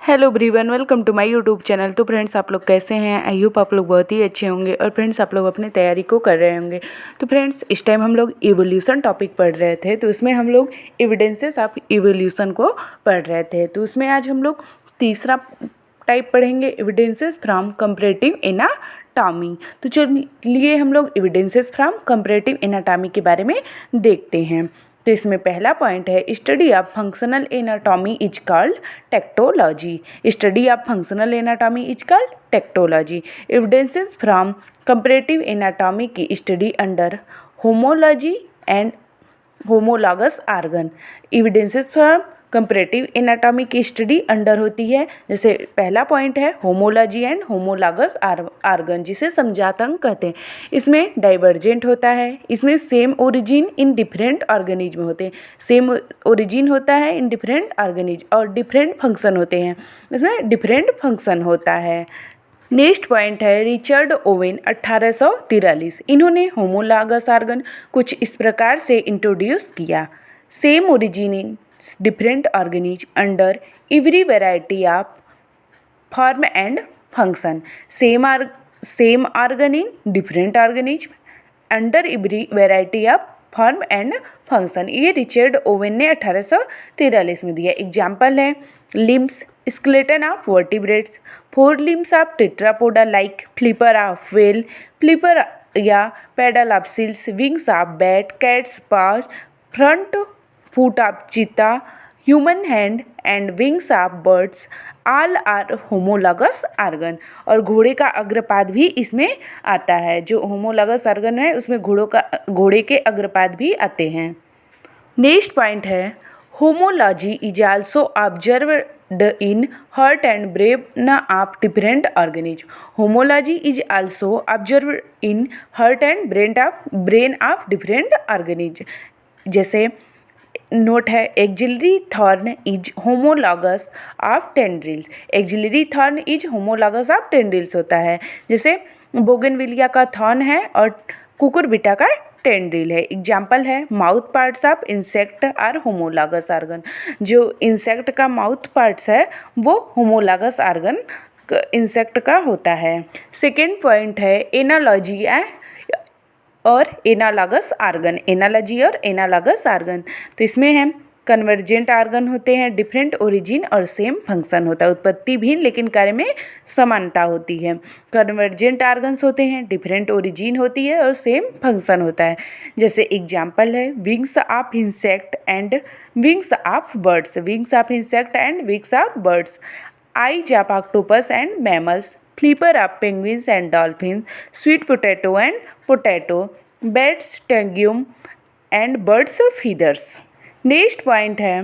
Hello everyone, welcome to my YouTube channel. तो friends, आप लोग कैसे हैं? आई होप आप लोग बहुत ही अच्छे होंगे। और फ्रेंड्स, आप लोग अपनी तैयारी को कर रहे होंगे। तो फ्रेंड्स, इस टाइम हम लोग इवोल्यूशन टॉपिक पढ़ रहे थे, तो इसमें हम लोग एविडेंसेस ऑफ इवोल्यूशन को पढ़ रहे थे। तो उसमें आज हम लोग तीसरा टाइप पढ़ेंगे, एविडेंसेस फ्रॉम कंपैरेटिव एनाटॉमी। तो चलिए हम लोग एविडेंसेस फ्रॉम कंपैरेटिव एनाटॉमी के बारे में देखते हैं। तो इसमें पहला पॉइंट है, study of functional anatomy is called tectology. Study of functional anatomy is called tectology. Evidences from comparative anatomy की study under homology and homologous organ. Evidences from comparative anatomy की स्टडी अंडर होती है, जैसे पहला point है homology and homologous argon, जिसे समजातंग कहते हैं। इसमें डाइवर्जेंट होता है, इसमें same origin in different organism होते हैं। सेम ओरिजिन होता है इन डिफरेंट ऑर्गेनिज्म और डिफरेंट फंक्शन होते हैं, इसमें डिफरेंट फंक्शन होता है। नेक्स्ट पॉइंट है रिचर्ड ओवेन 1843। इन्होंने होमोलॉगस आर्गन कुछ इस प्रकार से इंट्रोड्यूस किया। Same origin in different organism under every variety of form and function. Same organ in different organism under every variety of form and function. ये Richard Owen ने 1843 में दिया। एग्जाम्पल है limbs, skeleton of vertebrates, four limbs of tetrapoda like flipper of whale, flipper या paddle of seals, wings of bat, cats paws, front foot of cheetah, human hand and wings of birds, all are homologous organ. और घोड़े का अग्रपाद भी इसमें आता है। जो homologous argon है उसमें घोड़े के अग्रपाद भी आते हैं। नेक्स्ट पॉइंट है homology is also observed in heart and brain of different organism. Homology is also observed in heart and brain of different organism. जैसे नोट है axillary thorn is homologous of tendrils. Axillary thorn is homologous of tendrils होता है। जैसे bougainvillea का thorn है और Cucurbita का tendril है। एग्जाम्पल है mouth parts of insect are homologous organ. जो इंसेक्ट का माउथ पार्ट्स है वो होमोलॉगस आर्गन इंसेक्ट का होता है। सेकेंड पॉइंट है एनालॉजी और एनालॉगस आर्गन। एनालॉजी और एनालॉगस आर्गन, तो इसमें है कन्वर्जेंट आर्गन होते हैं, डिफरेंट ओरिजिन और सेम फंक्शन होता है। उत्पत्ति भिन्न लेकिन कार्य में समानता होती है। कन्वर्जेंट आर्गन्स होते हैं, डिफरेंट ओरिजिन होती है और सेम फंक्शन होता है। जैसे एग्जाम्पल है wings of insect and wings of birds, wings of insect and wings of birds, eyes of octopus and mammals, flipper of penguins and dolphin, sweet potato and potato, bats tegumen and birds feathers. Next point है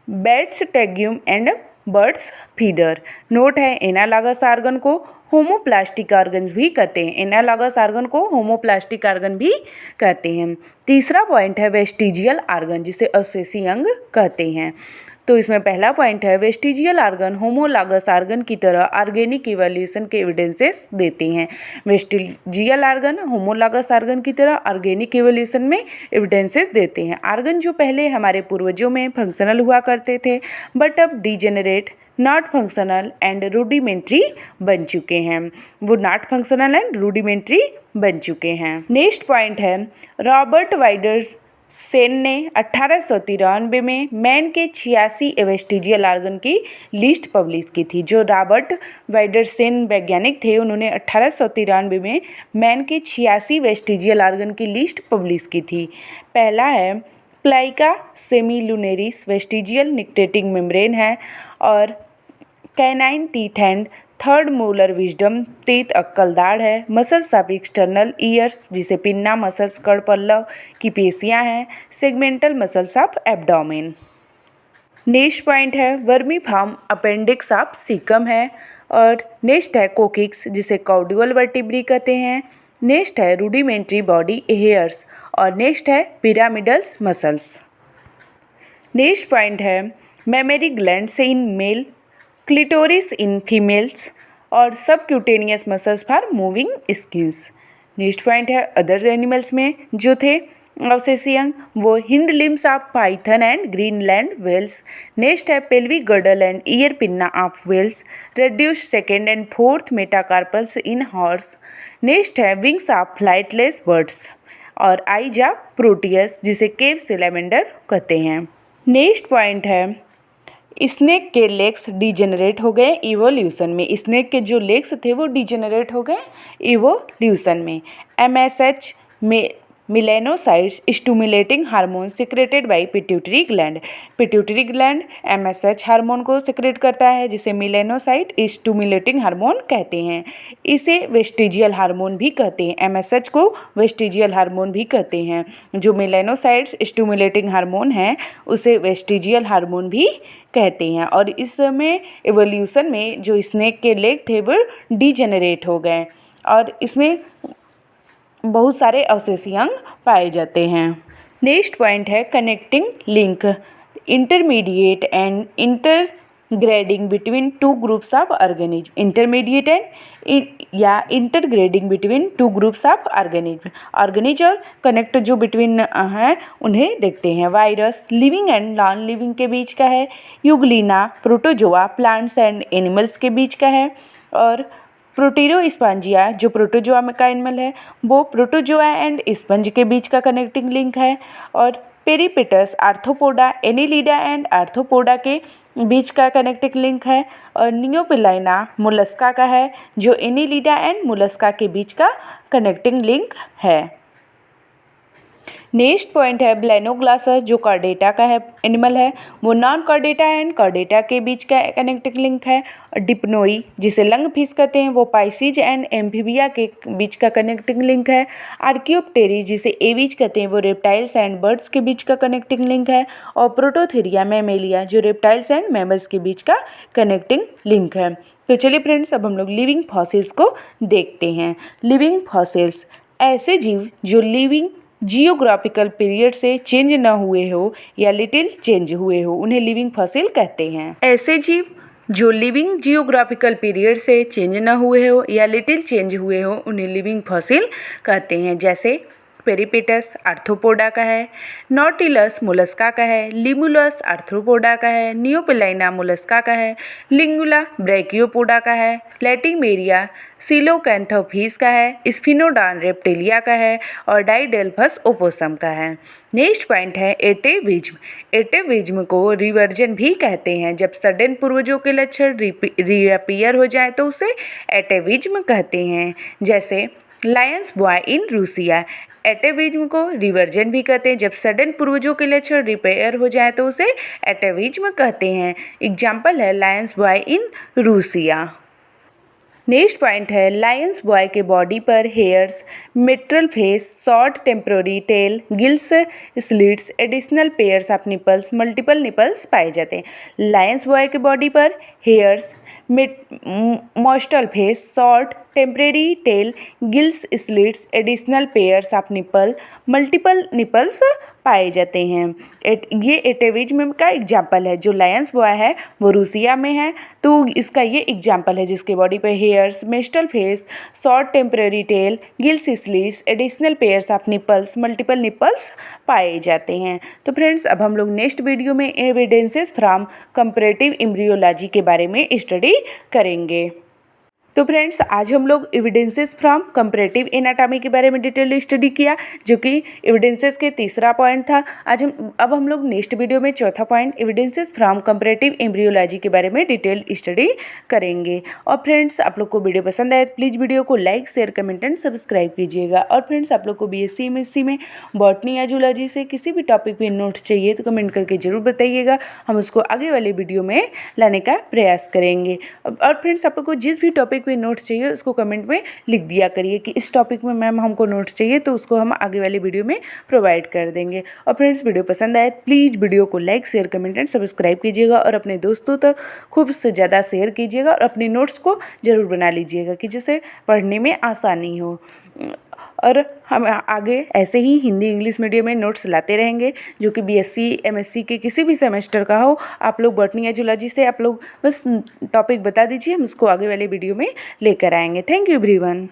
bats tegumen and birds feather. Note है analogous organ को homoplastic argon भी कहते हैं। Analogous organ को homoplastic argon भी कहते हैं। तीसरा पॉइंट है वेस्टिजियल आर्गन, जिसे अवशेषी अंग कहते हैं। तो इसमें पहला पॉइंट है वेस्टिजियल आर्गन होमोलॉगस आर्गन की तरह ऑर्गेनिक इवोल्यूशन के एविडेंसेस देते हैं। वेस्टिजियल आर्गन होमोलॉगस आर्गन की तरह ऑर्गेनिक इवोल्यूशन में एविडेंसेस देते हैं। आर्गन जो पहले हमारे पूर्वजों में फंक्शनल हुआ करते थे बट अब degenerate, not functional and rudimentary बन चुके हैं। वो नॉट फंक्शनल एंड रूडिमेंट्री बन चुके हैं। नेक्स्ट पॉइंट है रॉबर्ट वाइडर सेन ने 1893 में मैन के 86 वेस्टिजियल आर्गन की लिस्ट पब्लिश की थी। जो रॉबर्ट वाइडरसेन वैज्ञानिक थे उन्होंने 1893 में मैन के 86 वेस्टिजियल आर्गन की लिस्ट पब्लिश की थी। पहला है प्लाइका सेमिलुनेरिस, वेस्टिजियल निक्टेटिंग मेम्ब्रेन है, और canine teeth and third molar wisdom, तेत अक्कलदाढ़ है, मसल्स ऑफ एक्सटर्नल ईयर्स, जिसे पिन्ना मसल्स कड़पल्लव की पेशियां हैं, segmental muscles of abdomen. Next point है वर्मीफॉर्म अपेंडिक्स ऑफ सीकम है, और नेक्स्ट है कोकिक्स, जिसे कॉर्डुअल वर्टिब्री कहते हैं। नेक्स्ट है रूडिमेंट्री बॉडी हेयर्स, और नेक्स्ट है पिरामिडल्स मसल्स। नेक्स्ट पॉइंट है mammary glands in male, clitoris in females, और subcutaneous muscles for moving skins. Next point है अदर एनिमल्स में जो थे अवशेषीय अंग वो hind limbs of python and Greenland whales. Next है pelvic girdle and ear pinna of whales. Reduced second and fourth metacarpals in horse. Next है wings of flightless birds और आइज ऑफ प्रोटियस जिसे केव सेलेमेंडर कहते हैं। Next point है snake के legs degenerate हो गए इवोल्यूशन में। स्नेक के जो लेग्स थे वो डिजेनरेट हो गए इवोल्यूशन में। MSH में melanocytes stimulating hormone secreted by pituitary gland. Pituitary gland MSH hormone को सिक्रेट करता है जिसे मिलेनोसाइट स्टिमुलेटिंग हार्मोन कहते हैं। इसे वेस्टिजियल हार्मोन भी कहते हैं। MSH को वेस्टिजियल हार्मोन भी कहते हैं। जो मिलेनोसाइट्स स्टिमुलेटिंग हार्मोन है उसे वेस्टिजियल हार्मोन भी कहते हैं। और इस समय एवोल्यूशन में जो स्नेक के लेग थे वो डिजेनरेट हो गए और इसमें बहुत सारे अवशेषीय अंग पाए जाते हैं। नेक्स्ट पॉइंट है connecting link intermediate and intergrading between two groups of organism. Intermediate and या intergrading between two groups of organism और कनेक्ट जो बिटवीन हैं उन्हें देखते हैं। Virus living and non living के बीच का है। Euglena protozoa plants and animals के बीच का है। और प्रोटीरोस्पॉन्जिया जो प्रोटोजोआ में का एनिमल है वो प्रोटोजोआ एंड स्पंज के बीच का कनेक्टिंग लिंक है। और पेरिपेटस आर्थ्रोपोडा एनिलिडा एंड आर्थ्रोपोडा के बीच का कनेक्टिंग लिंक है। और नियोपिलाइना मोलस्का का है जो एनिलिडा एंड मोलस्का के बीच का कनेक्टिंग लिंक है। नेक्स्ट पॉइंट है ब्लेनोग्लासस जो कार्डेटा का है एनिमल है वो नॉन कार्डेटा एंड कार्डेटा के बीच का कनेक्टिंग लिंक है। डिप्नोई जिसे लंग फिश कहते हैं वो पाइसीज एंड एम्फीबिया के बीच का कनेक्टिंग लिंक है। आर्कियोप्टेरी जिसे एविज कहते हैं वो रेप्टाइल्स एंड बर्ड्स के बीच का कनेक्टिंग लिंक है। और प्रोटोथेरिया मैमेलिया जो रेप्टाइल्स एंड मैमल्स के बीच का कनेक्टिंग लिंक है। तो चलिए फ्रेंड्स अब हम लोग लिविंग फॉसिल्स को देखते हैं। लिविंग फॉसिल्स ऐसे जीव जो लिविंग जियोग्राफिकल पीरियड से चेंज न हुए हो या लिटिल चेंज हुए हो उन्हें लिविंग फॉसिल कहते हैं। ऐसे जीव जो लिविंग जियोग्राफिकल पीरियड से चेंज न हुए हो या लिटिल चेंज हुए हो उन्हें लिविंग फॉसिल कहते हैं। जैसे पेरिपेटस आर्थ्रोपोडा का है। नॉटिलस मोलस्का का है। लिमुलस आर्थ्रोपोडा का है। नियोपिलाइना मोलस्का का है। लिंगुला ब्रैकियोपोडा का है। लैटिमेरिया सिलोकैंथोफिस का है। स्फिनोडॉन रेप्टिलिया का है। और डाइडेल्फस ओपोसम का है। नेक्स्ट पॉइंट है एटेविज्म। एटेविज्म को रिवर्जन भी कहते हैं। जब सडन पूर्वजों के लक्षण रीअपीयर हो जाए तो उसे एटेविज्म कहते हैं। जैसे Lions boy in Russia atavism को रिवर्जन भी कहते हैं। जब सडन पूर्वजों के लक्षण रिपेयर हो जाए तो उसे एटेविज्म कहते हैं। एग्जाम्पल है lions boy in Russia. Next point है लायंस बॉय के बॉडी पर हेयर्स मेट्रल face short temporary tail gills slits additional pairs of nipples multiple nipples पाए जाते हैं। लायंस बॉय के बॉडी पर हेयर्स मॉस्टल face short temporary tail gills slits additional pairs of nipple multiple nipples पाए जाते हैं। ये एटेविज्म का एग्जाम्पल है। जो लायंस बॉय है वो रूसिया में है तो इसका ये एग्जाम्पल है जिसके बॉडी पे हेयर्स मेस्टल face short temporary tail gills slits additional pairs of nipples multiple nipples पाए जाते हैं। तो फ्रेंड्स अब हम लोग नेक्स्ट वीडियो में एविडेंसेस फ्रॉम कंपैरेटिव एम्ब्रियोलॉजी के बारे में स्टडी करेंगे। तो फ्रेंड्स आज हम लोग एविडेंसेस फ्रॉम कंपैरेटिव एनाटॉमी के बारे में डिटेल स्टडी किया जो कि एविडेंसेस के तीसरा पॉइंट था। अब हम लोग नेक्स्ट वीडियो में चौथा point evidences from comparative embryology के बारे में डिटेल स्टडी करेंगे। और फ्रेंड्स आप लोग को वीडियो पसंद आए प्लीज़ वीडियो को like share comment and subscribe कीजिएगा। और फ्रेंड्स आप लोग को BSc MSc में बॉटनी या जूलॉजी से किसी भी टॉपिक पे नोट्स चाहिए तो कमेंट करके ज़रूर बताइएगा। हम उसको आगे वाले वीडियो में लाने का प्रयास करेंगे। और फ्रेंड्स आप लोग को जिस भी टॉपिक पे नोट्स चाहिए उसको कमेंट में लिख दिया करिए कि इस टॉपिक में मैम हमको नोट्स चाहिए तो उसको हम आगे वाले वीडियो में प्रोवाइड कर देंगे। और फ्रेंड्स वीडियो पसंद आए प्लीज़ वीडियो को like share comment and subscribe कीजिएगा और अपने दोस्तों तक खूब से ज़्यादा शेयर कीजिएगा और अपनी नोट्स को ज़रूर बना लीजिएगा कि जिससे पढ़ने में आसानी हो। और हम आगे ऐसे ही हिंदी इंग्लिश मीडियम में नोट्स लाते रहेंगे जो कि BSc MSc के किसी भी सेमेस्टर का हो। आप लोग बॉटनी या जूलॉजी से आप लोग बस टॉपिक बता दीजिए हम उसको आगे वाले वीडियो में लेकर आएंगे। Thank you everyone.